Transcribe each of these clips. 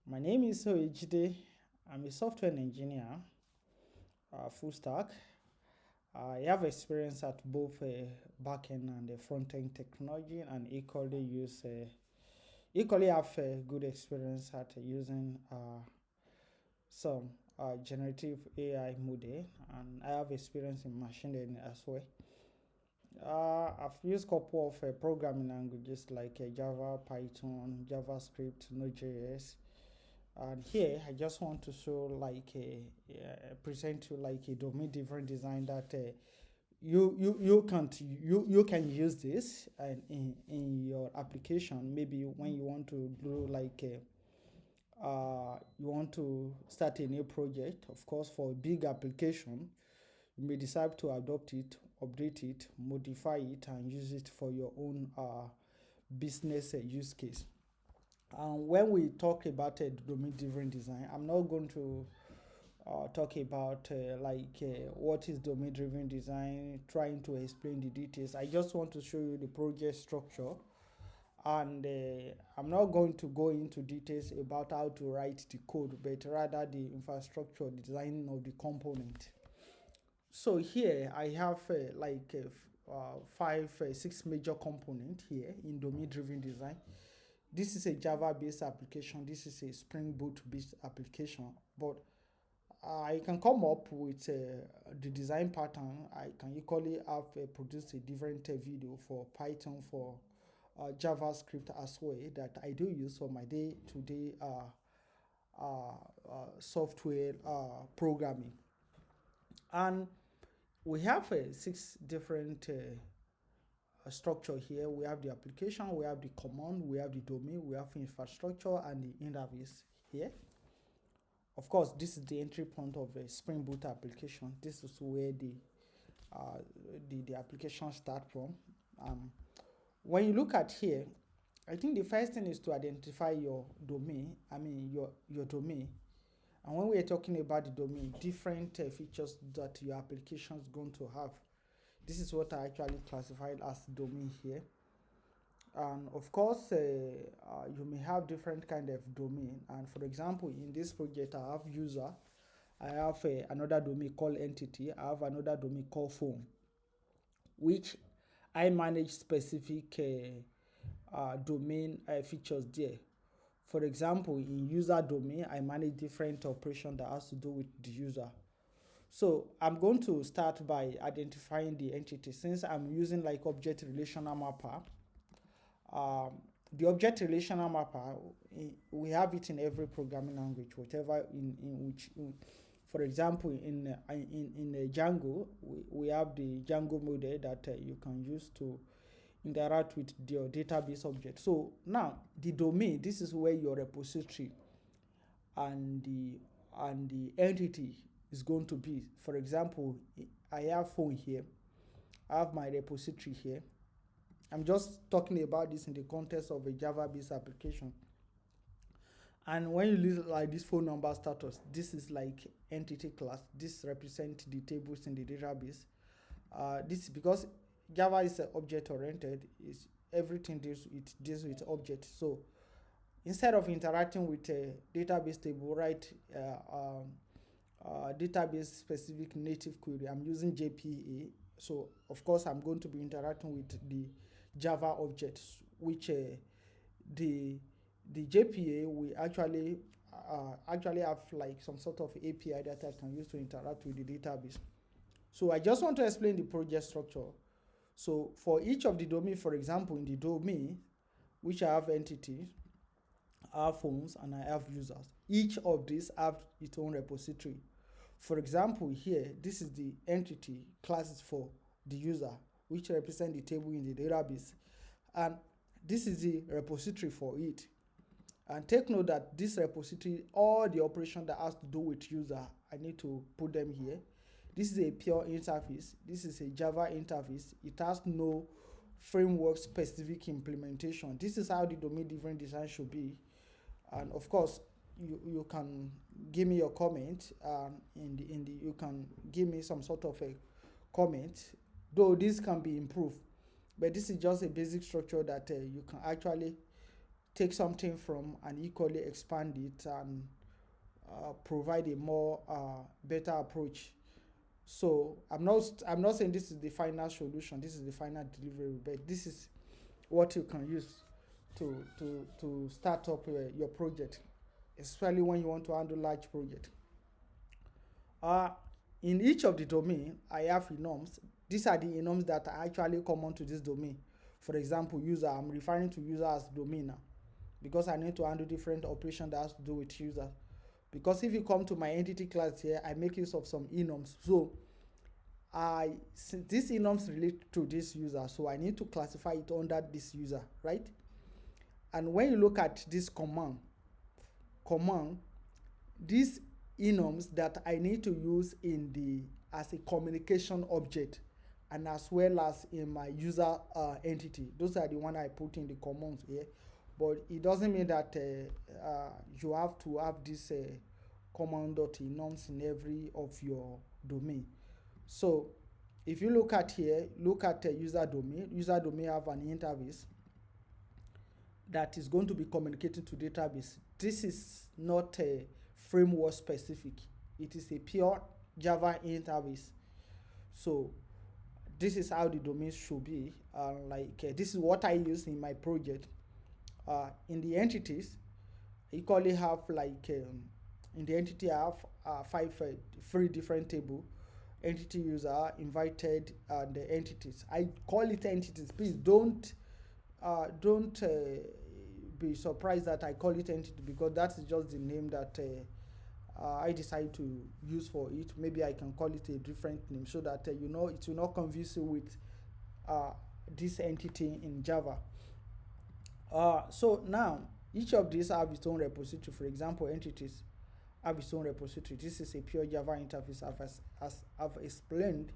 My name is Soejide. I'm a software engineer, full stack. I have experience at both backend and front-end technology, and equally have good experience at using some generative AI model, and I have experience in machine learning as well. I've used couple of programming languages like Java, Python, JavaScript, Node.js. And here I just want to show present you like a domain different design that you can use this and in your application. Maybe when you want to do you want to start a new project. Of course, for a big application, you may decide to adopt it, update it, modify it, and use it for your own business use case. When we talk about domain-driven design, I'm not going to talk about what is domain-driven design, trying to explain the details. I just want to show you the project structure, and I'm not going to go into details about how to write the code, but rather the infrastructure, the design of the component. So here I have six major components here in domain-driven design. This is a Java-based application. This is a Spring Boot-based application. But I can come up with the design pattern. I can equally have produced a different video for Python, for JavaScript as well, that I do use for my day-to-day software programming. And we have six different structure here. We have the application, we have the command, we have the domain, we have infrastructure, and the interface here. Of course, this is the entry point of a Spring Boot application. This is where the application start from. When you look at here, I think the first thing is to identify your domain. Your domain. And when we are talking about the domain, different features that your application is going to have. This is what I actually classified as domain here. And of course, you may have different kind of domain. And for example, in this project, I have user. I have another domain called entity. I have another domain called phone, which I manage specific domain features there. For example, in user domain, I manage different operation that has to do with the user. So I'm going to start by identifying the entity. Since I'm using like object relational mapper, the object relational mapper, we have it in every programming language, whatever for example, in Django, we have the Django model that you can use to interact with your database object. So now the domain, this is where your repository and the entity is going to be. For example, I have phone here, I have my repository here. I'm just talking about this in the context of a Java-based application. And when you use like this phone number status, this is like entity class. This represents the tables in the database. This is because Java is object oriented. Is everything deals with objects. So instead of interacting with a database table, write database specific native query. I'm using JPA. So of course I'm going to be interacting with the Java objects, which the JPA we actually have like some sort of API that I can use to interact with the database. So I just want to explain the project structure. So for each of the domain, for example, in the domain, which I have entities, I have phones, and I have users. Each of these have its own repository. For example, here, this is the entity classes for the user, which represent the table in the database. And this is the repository for it. And take note that this repository, all the operation that has to do with user, I need to put them here. This is a pure interface. This is a Java interface. It has no framework specific implementation. This is how the domain different design should be. And of course, you can give me your comment. You can give me some sort of a comment, though this can be improved. But this is just a basic structure that you can actually take something from and equally expand it and provide a more better approach. So I'm not saying this is the final solution, this is the final delivery, but this is what you can use to start up your project, especially when you want to handle large project. Uh, in each of the domain, I have enums. These are the enums that are actually common to this domain. For example, user, I'm referring to user as domain now because I need to handle different operations that has to do with user. Because if you come to my entity class here, I make use of some enums. So these enums relate to this user, so I need to classify it under this user, right? And when you look at this command, these enums that I need to use in the as a communication object and as well as in my user entity, those are the one I put in the commands here. But it doesn't mean that you have to have this command.enums in every of your domain. So if you look at here, look at user domain. User domain have an interface that is going to be communicating to database. This is not a framework specific. It is a pure Java interface. So this is how the domain should be. This is what I use in my project. In the entities, I equally have in the entity I have three different table: entity user, invited, and the entities. I call it entities. Please don't be surprised that I call it entity, because that is just the name that I decide to use for it. Maybe I can call it a different name so that it will not confuse you with this entity in Java. So now each of these have its own repository. For example, entities have its own repository. This is a pure Java interface, as I've explained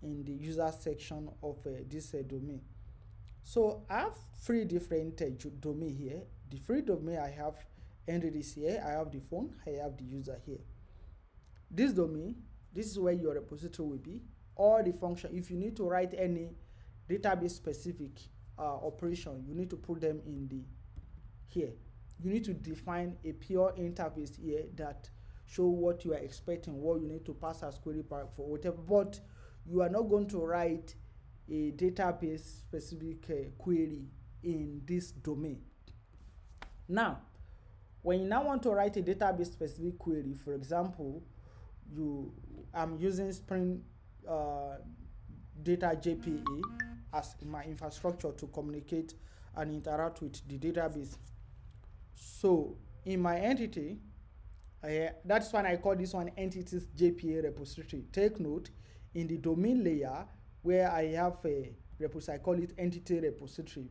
in the user section of this domain. So I have three different domain here. The three domain I have entities here, I have the phone, I have the user here. This domain, this is where your repository will be. All the function, if you need to write any database specific operation, you need to put them in the here. You need to define a pure interface here that show what you are expecting, what you need to pass as query for whatever, but you are not going to write a database specific query in this domain. Now, when you now want to write a database specific query, for example, I'm using Spring Data JPA as my infrastructure to communicate and interact with the database. So in my entity, that's why I call this one entities JPA repository. Take note, in the domain layer where I have a repository, I call it entity repository,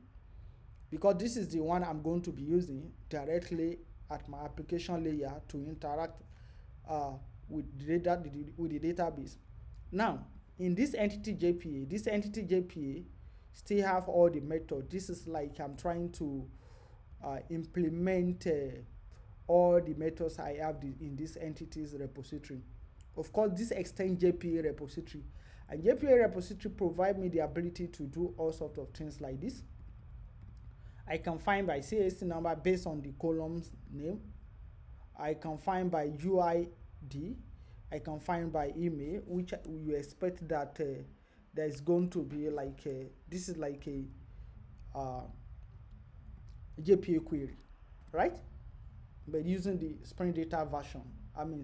because this is the one I'm going to be using directly at my application layer to interact with the database. Now, in this entity JPA still have all the methods. This is like I'm trying to implement all the methods I have in this entities repository. Of course, this extends JPA repository, and JPA repository provide me the ability to do all sorts of things like this. I can find by CSC number based on the column's name. I can find by UID. I can find by email, which you expect that there is going to be this is like a JPA query, right? But using the Spring Data version,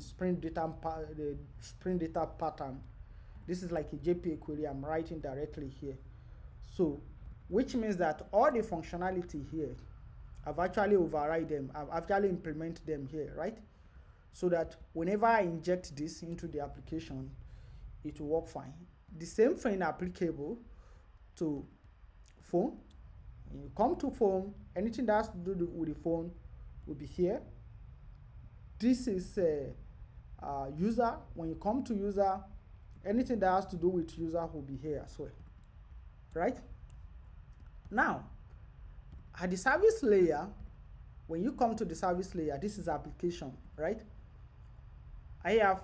Spring Data pattern. This is like a JPA query I'm writing directly here. So, which means that all the functionality here, I've actually override them. I've actually implement them here, right? So that whenever I inject this into the application, it will work fine. The same thing applicable to phone. When you come to phone, anything that has to do with the phone will be here. This is user. When you come to user, anything that has to do with user will be here as well, right? Now, at the service layer, when you come to the service layer, this is application, right? I have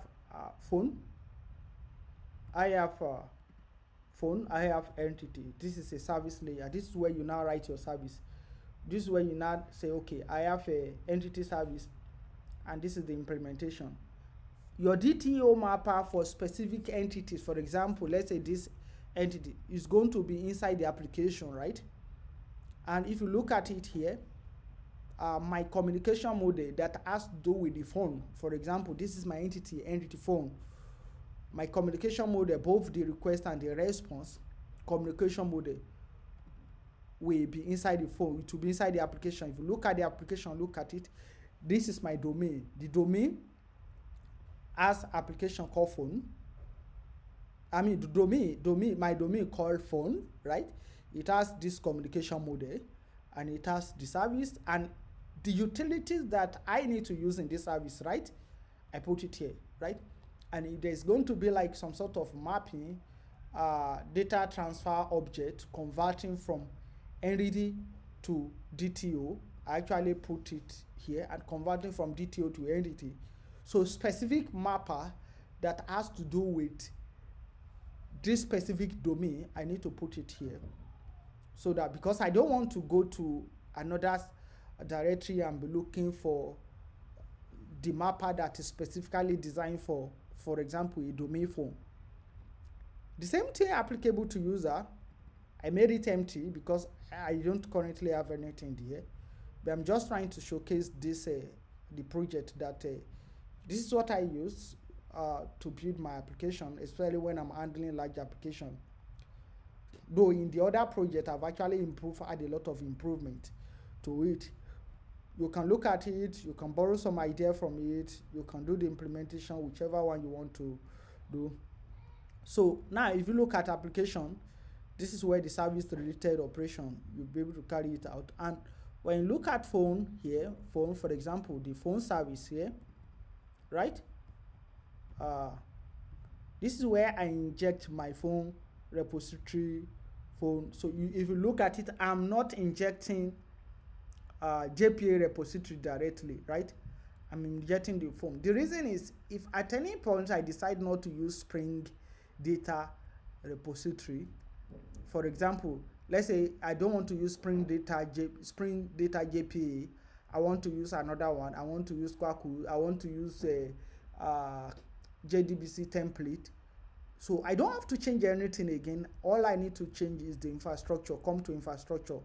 phone. I have phone. I have entity. This is a service layer. This is where you now write your service. This is where you now say, okay, I have a entity service, and this is the implementation. Your DTO mapper for specific entities, for example, let's say this entity is going to be inside the application, right? And if you look at it here, my communication model that has to do with the phone, for example, this is my entity phone. My communication model, both the request and the response communication model, will be inside the phone. It will be inside the application. If you look at the application, look at it. This is my domain. The domain has application called phone. I mean, my domain called phone, right? It has this communication model, and it has the service and the utilities that I need to use in this service, right? I put it here, right? And there's going to be like some sort of mapping, data transfer object converting from entity to DTO. I actually put it here, and converting from DTO to entity. So specific mapper that has to do with this specific domain, I need to put it here. So that, because I don't want to go to another directory and be looking for the mapper that is specifically designed for example, a domain phone. The same thing applicable to user. I made it empty because I don't currently have anything here, but I'm just trying to showcase this the project that this is what I use to build my application, especially when I'm handling large application. Though in the other project, I've actually add a lot of improvement to it. You can look at it, you can borrow some idea from it, you can do the implementation, whichever one you want to do. So now if you look at application, this is where the service related operation, you'll be able to carry it out. And when you look at phone here, phone, for example, the phone service here, right? This is where I inject my phone repository phone. So if you look at it, I'm not injecting JPA repository directly, right? I'm injecting the phone. The reason is, if at any point I decide not to use Spring Data repository, for example, let's say I don't want to use Spring Data JPA, I want to use another one, I want to use Kwaku, I want to use JDBC template. So I don't have to change anything again. All I need to change is the infrastructure, come to infrastructure.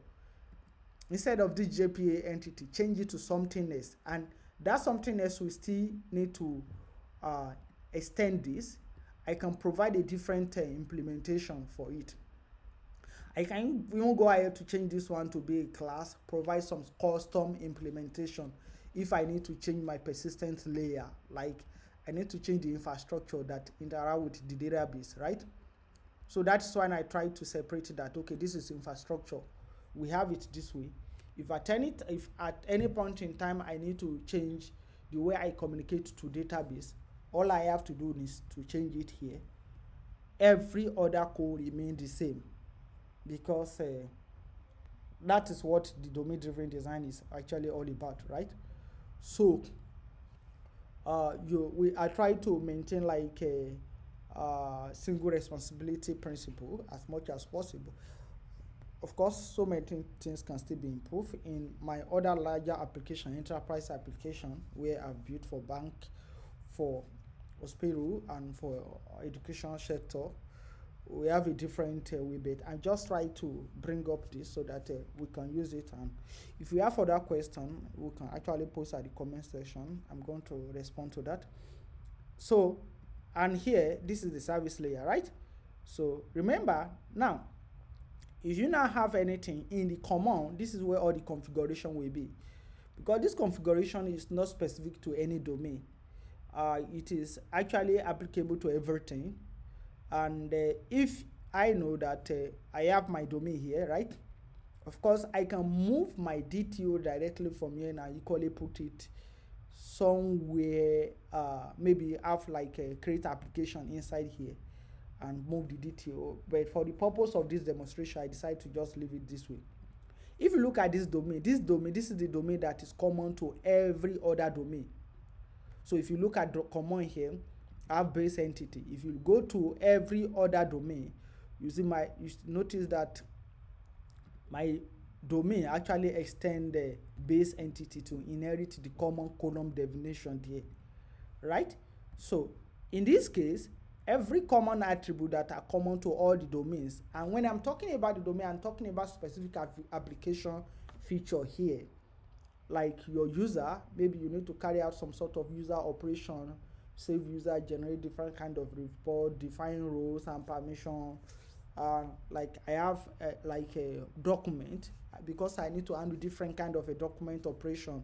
Instead of this JPA entity, change it to something else. And that something else, we still need to extend this. I can provide a different implementation for it. We won't go ahead to change this one to be a class, provide some custom implementation if I need to change my persistent layer, like I need to change the infrastructure that interact with the database, right? So that's when I try to separate that. Okay, this is infrastructure. We have it this way. If at any point in time I need to change the way I communicate to database, all I have to do is to change it here. Every other code remains the same, because that is what the domain-driven design is actually all about, right? So I try to maintain like a single responsibility principle as much as possible. Of course, so many things can still be improved. In my other larger application, enterprise application, where I've built for bank, for hospital, and for education sector, we have a different way, but I just try to bring up this so that we can use it. And if we have further question, we can actually post at the comment section. I'm going to respond to that. So, and here, this is the service layer, right? So remember now, if you now have anything in the command, this is where all the configuration will be, because this configuration is not specific to any domain. It is actually applicable to everything. And if I know that I have my domain here, right? Of course, I can move my DTO directly from here and I equally put it somewhere, maybe have like a create application inside here and move the DTO. But for the purpose of this demonstration, I decided to just leave it this way. If you look at this domain, this is the domain that is common to every other domain. So if you look at the common here, I have base entity. If you go to every other domain, you notice that my domain actually extend the base entity to inherit the common column definition there, right? So in this case, every common attribute that are common to all the domains, and when I'm talking about the domain, I'm talking about specific application feature here, like your user. Maybe you need to carry out some sort of user operation, save user, generate different kind of report, define roles and permission. Like I have like a document, because I need to handle different kind of a document operation.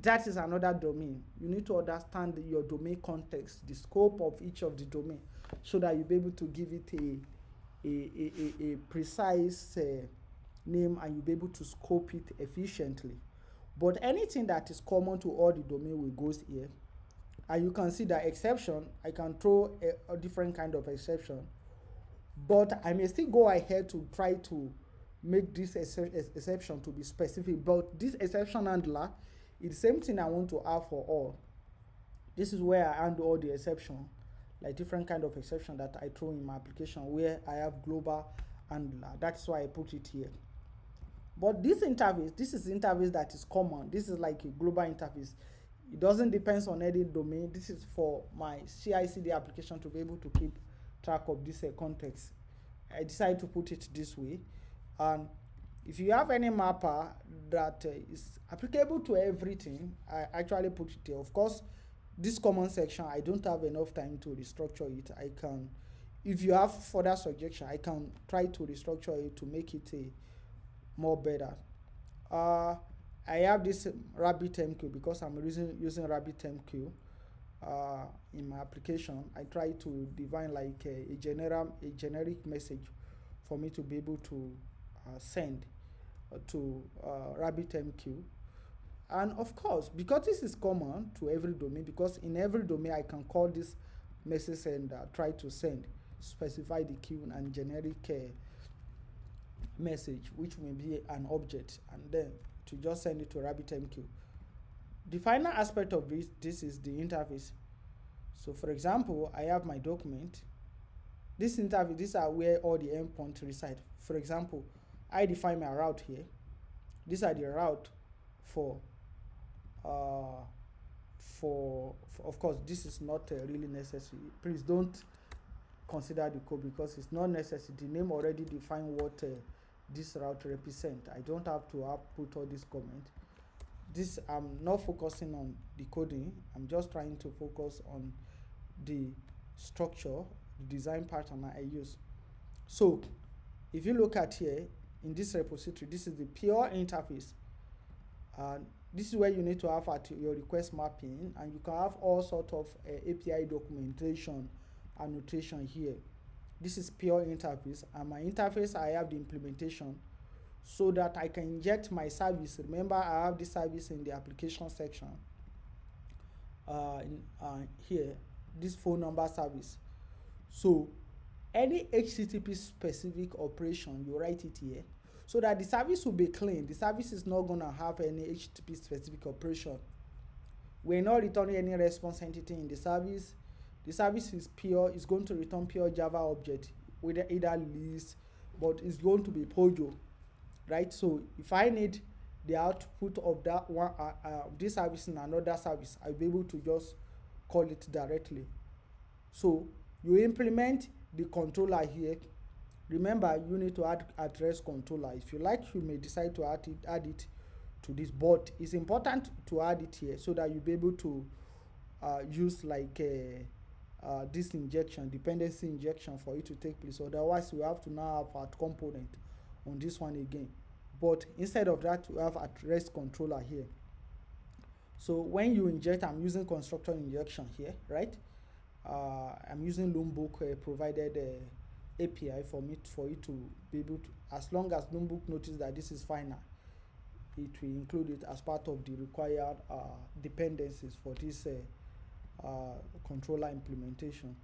That is another domain. You need to understand your domain context, the scope of each of the domain, so that you'll be able to give it a precise name, and you'll be able to scope it efficiently. But anything that is common to all the domain will goes here. And you can see that exception, I can throw a different kind of exception, but I may still go ahead to try to make this exception to be specific. But this exception handler is the same thing I want to have for all. This is where I handle all the exception, like different kind of exception that I throw in my application, where I have global handler. That's why I put it here. But this interface, this is interface that is common. This is like a global interface. It doesn't depend on any domain. This is for my CI/CD application to be able to keep track of this context. I decided to put it this way. And if you have any mapper that is applicable to everything, I actually put it here. Of course, this common section, I don't have enough time to restructure it. I can, if you have further suggestion, I can try to restructure it to make it a more better. I have this RabbitMQ because I'm using RabbitMQ in my application. I try to define like a generic message for me to be able to send to RabbitMQ. And of course, because this is common to every domain, because in every domain I can call this message sender, try to send, specify the queue and generic message, which may be an object, and then to just send it to RabbitMQ. The final aspect of this is the interface. So for example, I have my document. This interface, these are where all the endpoints reside. For example, I define my route here. These are the route for of course, this is not really necessary. Please don't consider the code because it's not necessary. The name already define what this route represent. I don't have to put all this comment. This, I'm not focusing on the coding. I'm just trying to focus on the structure, the design pattern I use. So if you look at here in this repository, this is the pure interface. This is where you need to have at your request mapping, and you can have all sort of API documentation, annotation here. This is pure interface, and my interface, I have the implementation so that I can inject my service. Remember, I have this service in the application section here, this phone number service. So any HTTP specific operation, you write it here so that the service will be clean. The service is not going to have any HTTP specific operation. We're not returning any response entity in the service. The service is pure, it's going to return pure Java object with either list, but it's going to be POJO, right? So if I need the output of that one, this service in another service, I'll be able to just call it directly. So you implement the controller here. Remember, you need to add address controller. If you like, you may decide to add it to this, but it's important to add it here so that you'll be able to use like this injection, dependency injection, for it to take place. Otherwise, we have to now have our component on this one again. But instead of that, we have address controller here. So when you inject, I'm using constructor injection here, right? I'm using Loombook provided API for it to be able to, as long as Loombook notices that this is final, it will include it as part of the required dependencies for this controller implementation.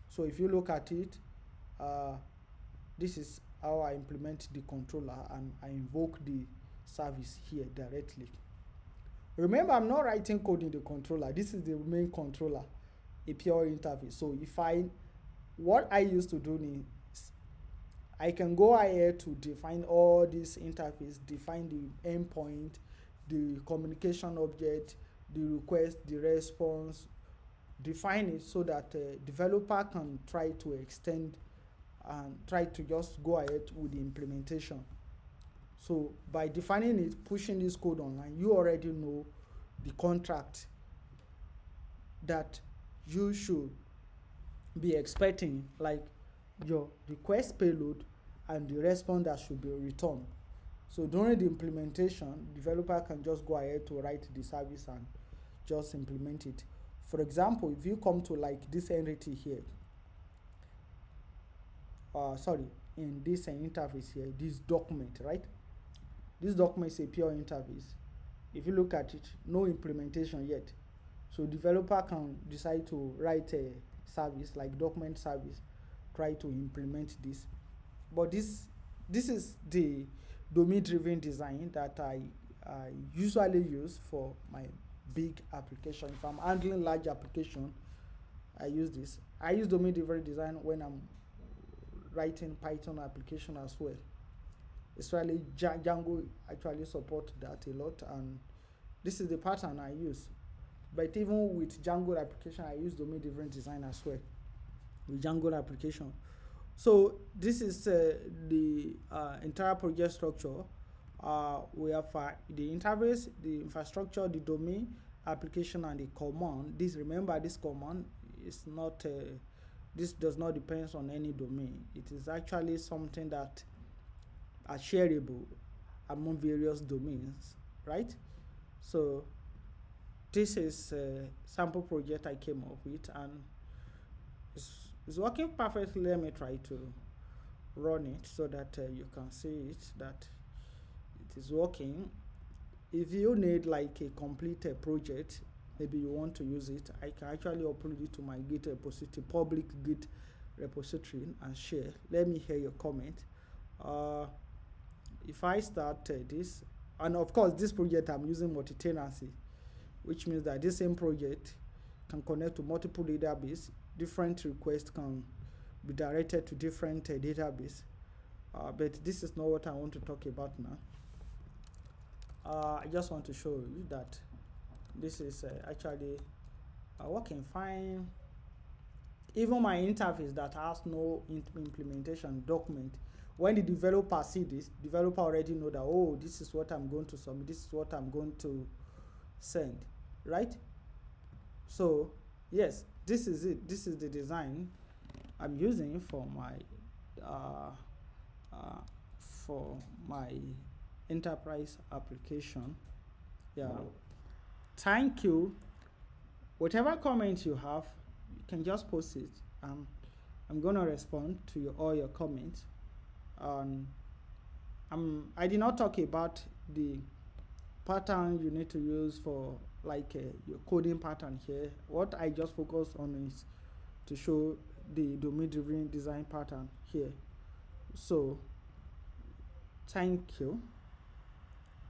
So if you look at it, this is how I implement the controller, and I invoke the service here directly. Remember, I'm not writing code in the controller. This is the main controller, a pure interface. So if what I used to do is I can go ahead to define all this interface, define the endpoint, the communication object, the request, the response, define it so that developer can try to extend and try to just go ahead with the implementation. So by defining it, pushing this code online, you already know the contract that you should be expecting, like your request payload and the response that should be returned. So during the implementation, developer can just go ahead to write the service and just implement it. For example, if you come to like this entity here, in this interface here, this document, right? This document is a pure interface. If you look at it, no implementation yet. So developer can decide to write a service like document service, try to implement this. But this is the domain-driven design that I usually use for my big application. If I'm handling large application, I use this. I use domain-driven design when I'm writing Python application as well. Especially Django actually support that a lot, and this is the pattern I use. But even with Django application, I use domain-driven design as well with Django application. So this is the entire project structure. We have the interface, the infrastructure, the domain, application, and the command. Remember, this command is not. This does not depend on any domain. It is actually something that are shareable among various domains, right? So this is a sample project I came up with, and it's working perfectly. Let me try to run it so that you can see it, that it is working. If you need like a complete project, maybe you want to use it, I can actually upload it to my Git repository, public Git repository, and share. Let me hear your comment. If I start this, and of course this project I'm using multi-tenancy, which means that this same project can connect to multiple database. Different requests can be directed to different database. But this is not what I want to talk about now. I just want to show you that this is actually working fine. Even my interface that has no implementation document, when the developer see this, developer already know that, oh, this is what I'm going to submit, this is what I'm going to send, right? So yes, this is it. This is the design I'm using for my enterprise application. Yeah. Thank you. Whatever comment you have, you can just post it. I'm gonna respond to all your comments. I did not talk about the pattern you need to use for like your coding pattern here. What I just focus on is to show the domain-driven design pattern here. So thank you.